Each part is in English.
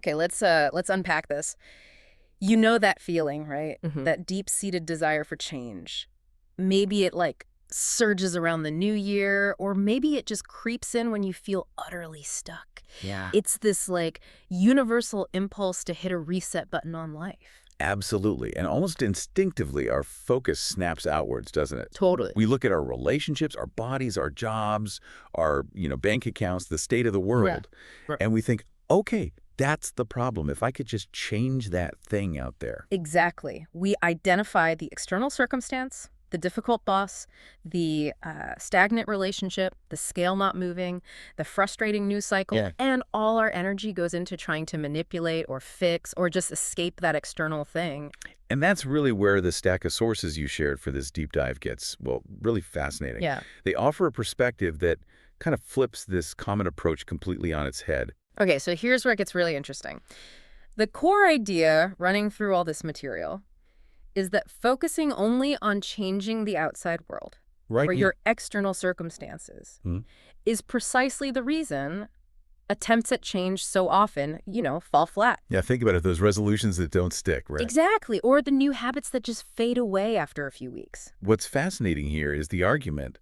Okay, let's unpack this. You know that feeling, right? Hmm. That deep-seated desire for change. Maybe it like surges around the new year, or maybe it just creeps in when you feel utterly stuck. Yeah. It's this like universal impulse to hit a reset button on life. Absolutely. And almost instinctively, our focus snaps outwards, doesn't it? Totally. We look at our relationships, our bodies, our jobs, our, bank accounts, the state of the world, Right. and we think, okay, that's the problem. If I could just change that thing out there. Exactly. We identify the external circumstance, the difficult boss, the stagnant relationship, the scale not moving, the frustrating news cycle, Yeah. and all our energy goes into trying to manipulate or fix or just escape that external thing. And that's really where the stack of sources you shared for this deep dive gets, well, really fascinating. Yeah. They offer a perspective that kind of flips this common approach completely on its head. Okay, so here's where it gets really interesting. The core idea running through all this material is that focusing only on changing the outside world Right. or your external circumstances Mhm. is precisely the reason attempts at change so often, fall flat. Yeah, think about it. Those resolutions that don't stick, right? Exactly. Or the new habits that just fade away after a few weeks. What's fascinating here is the argument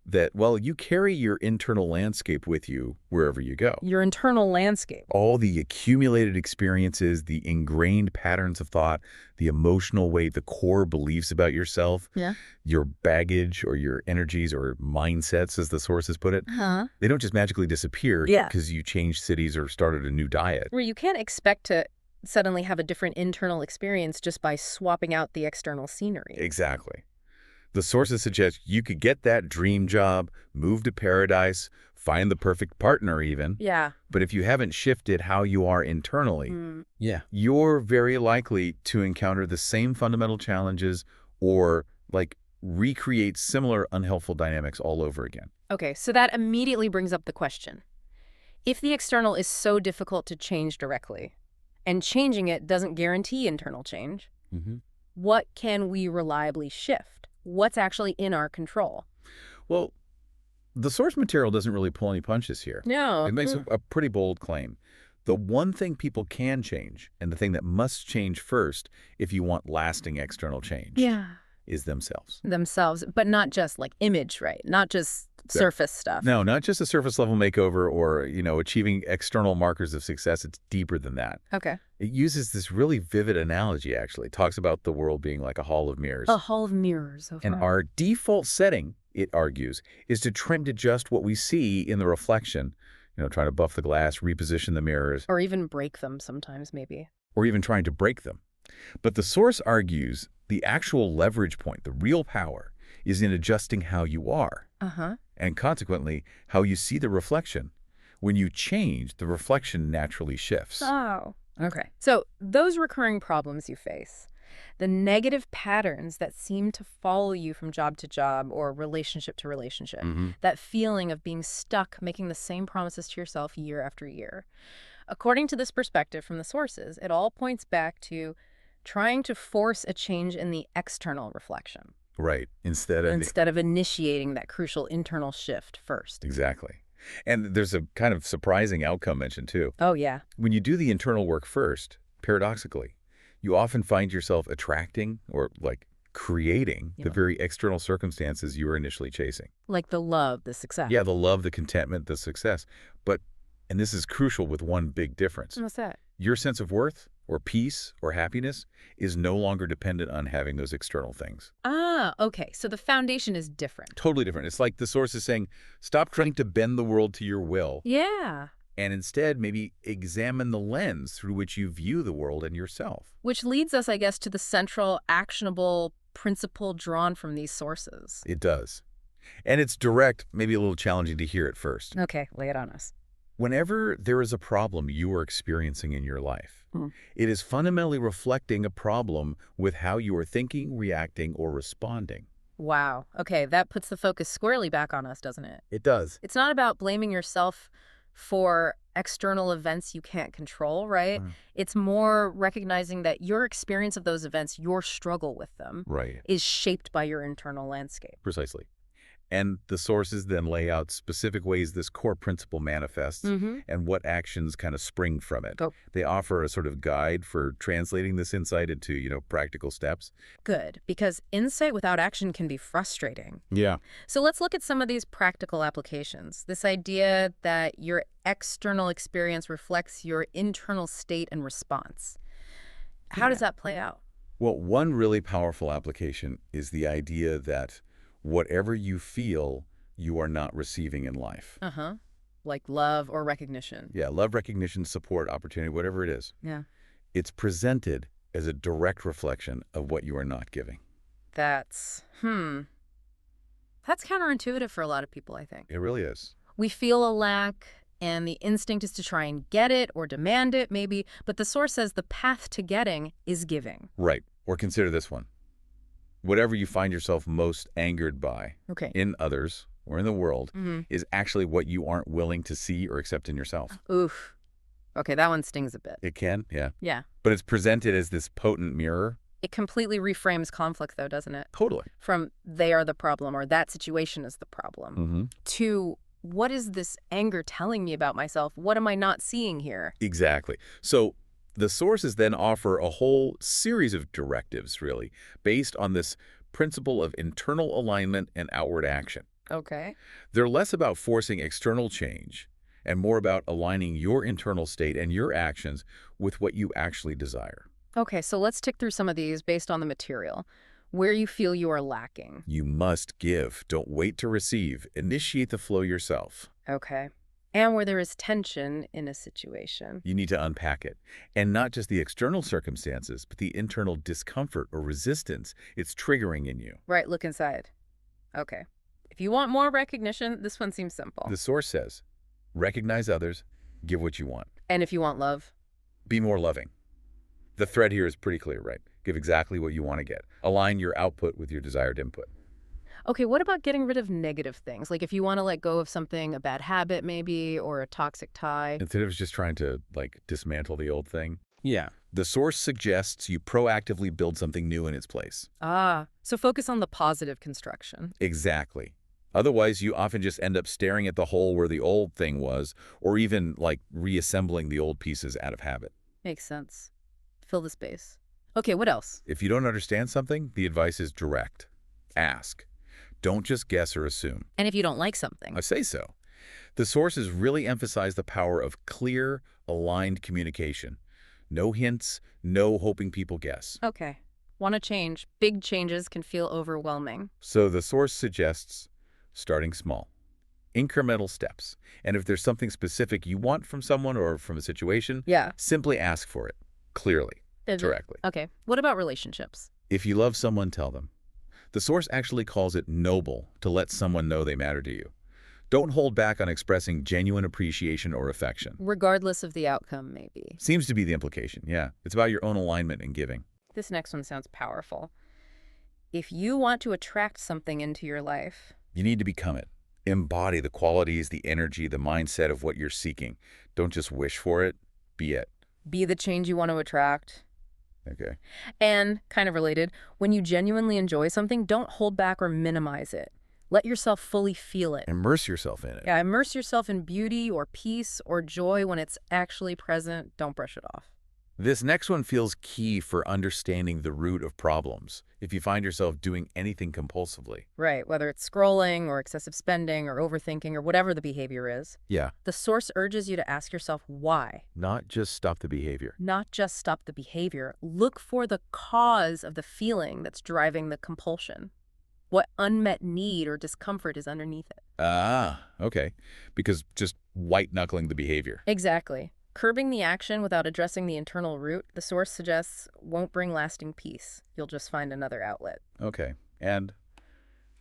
that, well, you carry your internal landscape with you wherever you go. Your internal landscape. All the accumulated experiences, the ingrained patterns of thought, the emotional weight, the core beliefs about yourself, Yeah. your baggage or your energies or mindsets, as the sources put it, Huh? they don't just magically disappear Yeah. because you changed cities or started a new diet. Where you can't expect to suddenly have a different internal experience just by swapping out the external scenery. Exactly. The sources suggest you could get that dream job, move to paradise, find the perfect partner even, Yeah. but if you haven't shifted how you are internally, Yeah. you're very likely to encounter the same fundamental challenges or, recreate similar unhelpful dynamics all over again. Okay, so that immediately brings up the question. If the external is so difficult to change directly, and changing it doesn't guarantee internal change, what can we reliably shift? What's actually in our control? Well, the source material doesn't really pull any punches here. No. It makes a pretty bold claim. The one thing people can change, and the thing that must change first if you want lasting external change, Yeah. is themselves. Themselves, but not just like image, right? Not just surface stuff. No, not just a surface level makeover or, achieving external markers of success. It's deeper than that. Okay. It uses this really vivid analogy, actually. It talks about the world being like a hall of mirrors. A hall of mirrors. And our default setting, it argues, is to try to adjust what we see in the reflection, trying to buff the glass, reposition the mirrors, Or even break them sometimes, maybe. or even trying to break them. But the source argues the actual leverage point, the real power, is in adjusting how you are, Uh-huh. and consequently, how you see the reflection. When you change, the reflection naturally shifts. Oh. Okay. So those recurring problems you face, the negative patterns that seem to follow you from job to job or relationship to relationship, that feeling of being stuck making the same promises to yourself year after year. According to this perspective from the sources, it all points back to trying to force a change in the external reflection Right. Instead of initiating that crucial internal shift first. Exactly. And there's a kind of surprising outcome mentioned, too. Oh, yeah. When you do the internal work first, paradoxically, you often find yourself attracting or, creating the very external circumstances you were initially chasing. Like the love, the success. Yeah, the love, the contentment, the success. But, and this is crucial with one big difference, What's that? your sense of worth or peace or happiness is no longer dependent on having those external things. Ah, okay. So the foundation is different. Totally different. It's like the source is saying, stop trying to bend the world to your will, Yeah. and instead maybe examine the lens through which you view the world and yourself. Which leads us, I guess, to the central, actionable principle drawn from these sources. It does. And it's direct, maybe a little challenging to hear at first. Okay, lay it on us. Whenever there is a problem you are experiencing in your life, it is fundamentally reflecting a problem with how you are thinking, reacting, or responding. Wow. Okay, that puts the focus squarely back on us, doesn't it? It does. It's not about blaming yourself for external events you can't control, right? It's more recognizing that your experience of those events, your struggle with them, Right. is shaped by your internal landscape. Precisely. And the sources then lay out specific ways this core principle manifests and what actions kind of spring from it. Oh, They offer a sort of guide for translating this insight into, practical steps. good, because insight without action can be frustrating. Yeah. So let's look at some of these practical applications. This idea that your external experience reflects your internal state and response. How does that play out? Well, one really powerful application is the idea that whatever you feel, you are not receiving in life. Uh-huh. Like love or recognition. Yeah, love, recognition, support, opportunity, whatever it is. Yeah. It's presented as a direct reflection of what you are not giving. That's counterintuitive for a lot of people, I think. It really is. We feel a lack, and the instinct is to try and get it or demand it, maybe, but the source says the path to getting is giving. Right. Or consider this one. Whatever you find yourself most angered by in others or in the world is actually what you aren't willing to see or accept in yourself. Oof. Okay, that one stings a bit. It can, yeah. Yeah. But it's presented as this potent mirror. It completely reframes conflict, though, doesn't it? Totally. From they are the problem or that situation is the problem to what is this anger telling me about myself? What am I not seeing here? Exactly. So the sources then offer a whole series of directives, really, based on this principle of internal alignment and outward action. Okay. They're less about forcing external change and more about aligning your internal state and your actions with what you actually desire. Okay, so let's tick through some of these based on the material. Where you feel you are lacking. You must give. Don't wait to receive. Initiate the flow yourself. Okay. And where there is tension in a situation. You need to unpack it. And not just the external circumstances, but the internal discomfort or resistance it's triggering in you. Right, look inside. Okay. If you want more recognition, this one seems simple. The source says, recognize others, give what you want. And if you want love? Be more loving. The thread here is pretty clear, right? Give exactly what you want to get. Align your output with your desired input. Okay, what about getting rid of negative things? Like if you want to let go of something, a bad habit maybe, or a toxic tie. Instead of just trying to, dismantle the old thing. Yeah. The source suggests you proactively build something new in its place. Ah, so focus on the positive construction. Exactly. Otherwise, you often just end up staring at the hole where the old thing was, or even, reassembling the old pieces out of habit. Makes sense. Fill the space. Okay, what else? If you don't understand something, the advice is direct. Ask. Don't just guess or assume. And if you don't like something? I say so. The sources really emphasize the power of clear, aligned communication. No hints, no hoping people guess. Okay. Want to change. Big changes can feel overwhelming. So the source suggests starting small. Incremental steps. And if there's something specific you want from someone or from a situation, simply ask for it. Clearly. Directly. Okay. What about relationships? If you love someone, tell them. The source actually calls it noble to let someone know they matter to you. Don't hold back on expressing genuine appreciation or affection. Regardless of the outcome, maybe. Seems to be the implication, yeah. It's about your own alignment and giving. This next one sounds powerful. If you want to attract something into your life, you need to become it. Embody the qualities, the energy, the mindset of what you're seeking. Don't just wish for it, be it. Be the change you want to attract. Okay. And, kind of related, when you genuinely enjoy something, don't hold back or minimize it. Let yourself fully feel it. Immerse yourself in it. Yeah, immerse yourself in beauty or peace or joy when it's actually present. Don't brush it off. This next one feels key for understanding the root of problems if you find yourself doing anything compulsively. Right, whether it's scrolling or excessive spending or overthinking or whatever the behavior is. Yeah. The source urges you to ask yourself why. Not just stop the behavior. Not just stop the behavior. Look for the cause of the feeling that's driving the compulsion. What unmet need or discomfort is underneath it. Ah, okay. Because just white-knuckling the behavior. Exactly. Curbing the action without addressing the internal root, the source suggests, won't bring lasting peace. You'll just find another outlet. Okay. And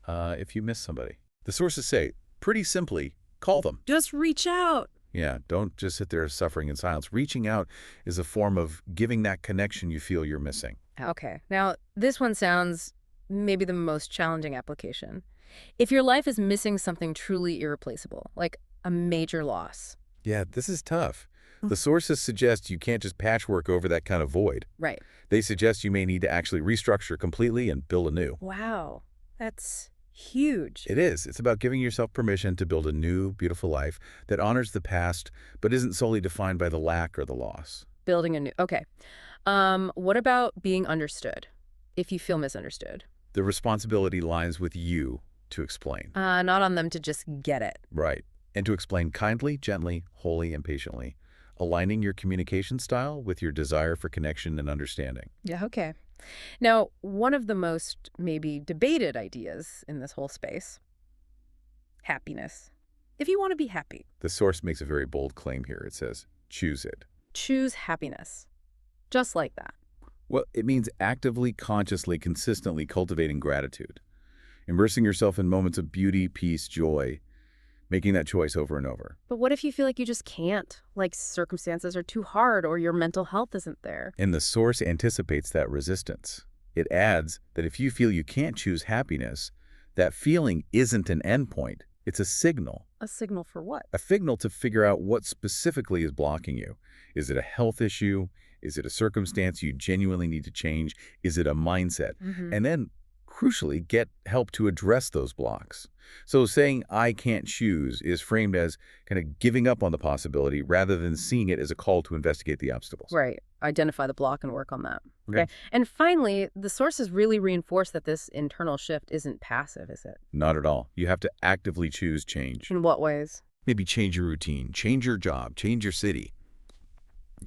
if you miss somebody, the sources say, pretty simply, call them. Just reach out. Yeah, don't just sit there suffering in silence. Reaching out is a form of giving that connection you feel you're missing. Okay. Now, this one sounds maybe the most challenging application. If your life is missing something truly irreplaceable, like a major loss. Yeah, this is tough. The sources suggest you can't just patchwork over that kind of void. Right. They suggest you may need to actually restructure completely and build anew. Wow. That's Huge. It is. It's about giving yourself permission to build a new, beautiful life that honors the past, but isn't solely defined by the lack or the loss. Building a new... Okay. What about being understood, if you feel misunderstood? The responsibility lies with you to explain. Not on them to just get it. Right. And to explain kindly, gently, wholly, and patiently, aligning your communication style with your desire for connection and understanding. Yeah, okay. Now, one of the most maybe debated ideas in this whole space, happiness. If you want to be happy, The source makes a very bold claim here. It says, choose it. choose happiness. Just like that. Well, it means actively, consciously, consistently cultivating gratitude, immersing yourself in moments of beauty, peace, joy, making that choice over and over. But what if you feel like you just can't? Like circumstances are too hard or your mental health isn't there? And the source anticipates that resistance. It adds that if you feel you can't choose happiness, that feeling isn't an endpoint. It's a signal. A signal for what? A signal to figure out what specifically is blocking you. Is it a health issue? Is it a circumstance you genuinely need to change? Is it a mindset? And then, crucially, get help to address those blocks. So saying, I can't choose, is framed as kind of giving up on the possibility rather than seeing it as a call to investigate the obstacles. Right. Identify the block and work on that. Okay. And finally, the sources really reinforce that this internal shift isn't passive, is it? Not at all. You have to actively choose change. In what ways? Maybe change your routine, change your job, change your city,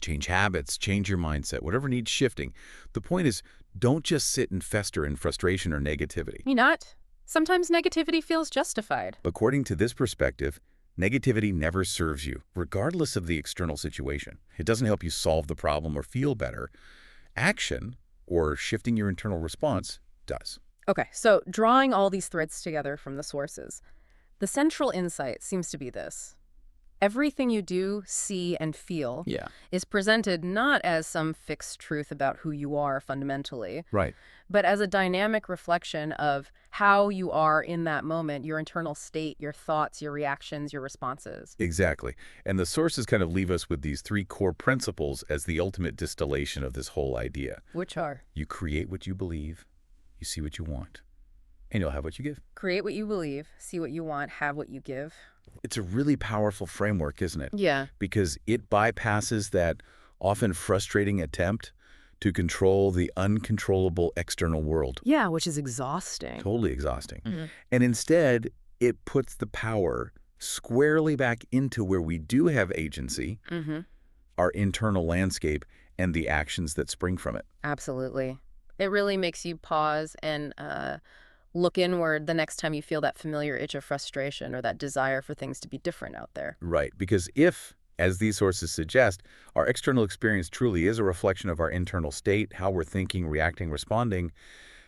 change habits, change your mindset, whatever needs shifting. The point is, don't just sit and fester in frustration or negativity. You not? Sometimes negativity feels justified. According to this perspective, negativity never serves you, regardless of the external situation. It doesn't help you solve the problem or feel better. Action, or shifting your internal response, does. Okay, so drawing all these threads together from the sources, the central insight seems to be this. Everything you do, see, and feel is presented not as some fixed truth about who you are fundamentally, Right. but as a dynamic reflection of how you are in that moment, your internal state, your thoughts, your reactions, your responses. Exactly. And the sources kind of leave us with these three core principles as the ultimate distillation of this whole idea. Which are? You create what you believe, you see what you want, and you'll have what you give. Create what you believe, see what you want, have what you give. It's a really powerful framework, isn't it? Yeah. Because it bypasses that often frustrating attempt to control the uncontrollable external world. Yeah, which is exhausting. Totally exhausting. And instead, it puts the power squarely back into where we do have agency, our internal landscape, and the actions that spring from it. Absolutely. It really makes you pause and look inward the next time you feel that familiar itch of frustration or that desire for things to be different out there. Right. Because if, as these sources suggest, our external experience truly is a reflection of our internal state, how we're thinking, reacting, responding,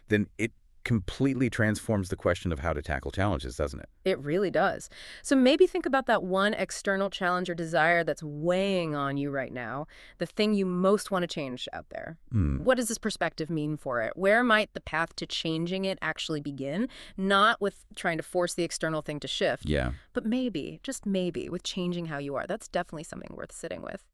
then it completely transforms the question of how to tackle challenges, doesn't it? It really does. So maybe think about that one external challenge or desire that's weighing on you right now, the thing you most want to change out there. What does this perspective mean for it? Where might the path to changing it actually begin? Not with trying to force the external thing to shift, Yeah. but maybe, just maybe, with changing how you are. That's definitely something worth sitting with.